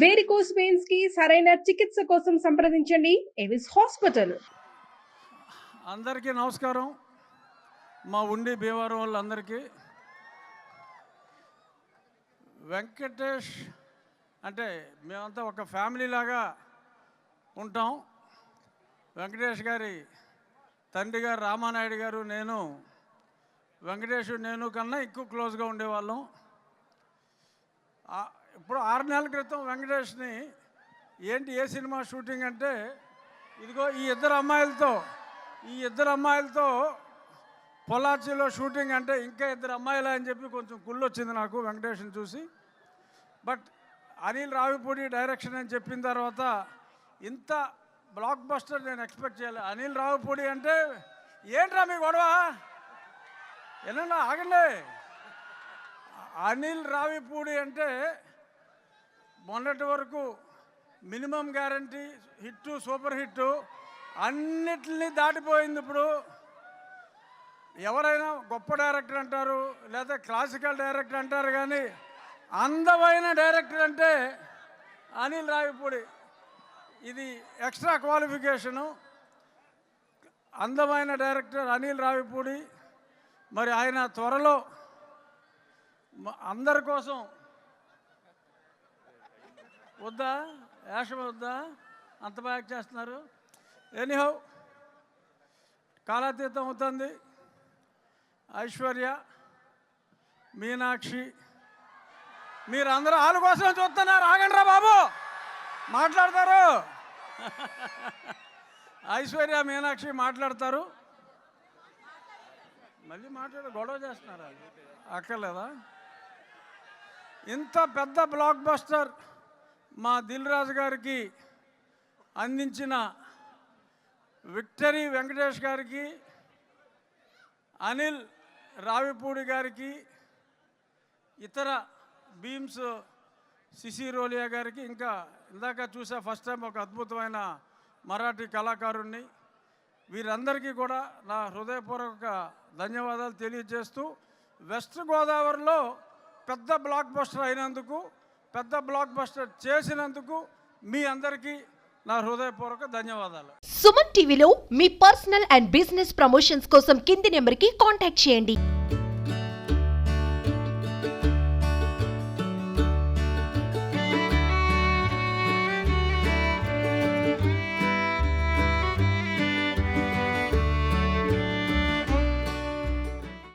Varicose veins కి సరైన చికిత్స కోసం సంప్రదించండి ఎవిస్ హాస్పిటల్. అందరికీ నమస్కారం. మా ఉండి భీమవరం వాళ్ళందరికీ వెంకటేష్ అంటే మేమంతా ఒక ఫ్యామిలీ లాగా ఉంటాం. వెంకటేష్ గారి తండ్రి గారు రామానాయుడు గారు, వెంకటేష్ నేను కన్నా ఎక్కువ క్లోజ్గా ఉండేవాళ్ళం. ఇప్పుడు 6 నెలల క్రితం వెంకటేష్ని ఏ సినిమా షూటింగ్ అంటే ఇదిగో ఈ ఇద్దరు అమ్మాయిలతో పొలాచిలో షూటింగ్ అంటే ఇంకా 2 అమ్మాయిలు అని చెప్పి కొంచెం కుళ్ళు వచ్చింది నాకు వెంకటేష్ని చూసి. బట్ అనిల్ రావిపూడి డైరెక్షన్ అని చెప్పిన తర్వాత ఇంత బ్లాక్ బస్టర్ నేను ఎక్స్పెక్ట్ చేయలేదు. అనిల్ రావిపూడి అంటే ఏంట్రా మీ గొడవ, ఏనన్నా ఆగండి. అనిల్ రావిపూడి అంటే మొన్నటి వరకు minimum guarantee hit, super hit అన్నిటిని దాటిపోయింది. ఇప్పుడు ఎవరైనా గొప్ప డైరెక్టర్ అంటారు, లేదా క్లాసికల్ డైరెక్టర్ అంటారు, కానీ అందమైన డైరెక్టర్ అంటే అనిల్ రావిపూడి. ఇది ఎక్స్ట్రా క్వాలిఫికేషను. అందమైన డైరెక్టర్ అనిల్ రావిపూడి. మరి ఆయన త్వరలో అందరి కోసం వద్దా యాషం వద్దా అంత బాగా చేస్తున్నారు. ఎనీహౌ కాలాతీతం అవుతుంది. ఐశ్వర్య, మీనాక్షి మీరందరూ వాళ్ళ కోసం చూస్తున్నారు. ఆగండ్రా బాబు, మాట్లాడతారు. ఐశ్వర్య, మీనాక్షి మాట్లాడతారు. మళ్ళీ గొడవ చేస్తున్నారా? అక్కర్లేదా? ఇంత పెద్ద బ్లాక్ బస్టర్ మా దిల్ రాజు గారికి అందించిన విక్టరీ వెంకటేష్ గారికి, అనిల్ రావిపూడి గారికి, ఇతర భీమ్స్ సిసిరోలియా గారికి, ఇంకా ఇందాక చూసా ఫస్ట్ టైం ఒక అద్భుతమైన మరాఠీ కళాకారుణ్ణి, వీరందరికీ కూడా నా హృదయపూర్వక ధన్యవాదాలు తెలియజేస్తూ, వెస్ట్ గోదావరిలో పెద్ద బ్లాక్ బస్టర్ అయినందుకు, పెద్ద బ్లాక్ బస్టర్ చేసినందుకు మీ అందరికీ నా హృదయపూర్వక ధన్యవాదాలు. సుమన్ టీవీలో మీ పర్సనల్ అండ్ బిజినెస్ ప్రమోషన్స్ కోసం కింది నెంబర్కి కాంటాక్ట్ చేయండి.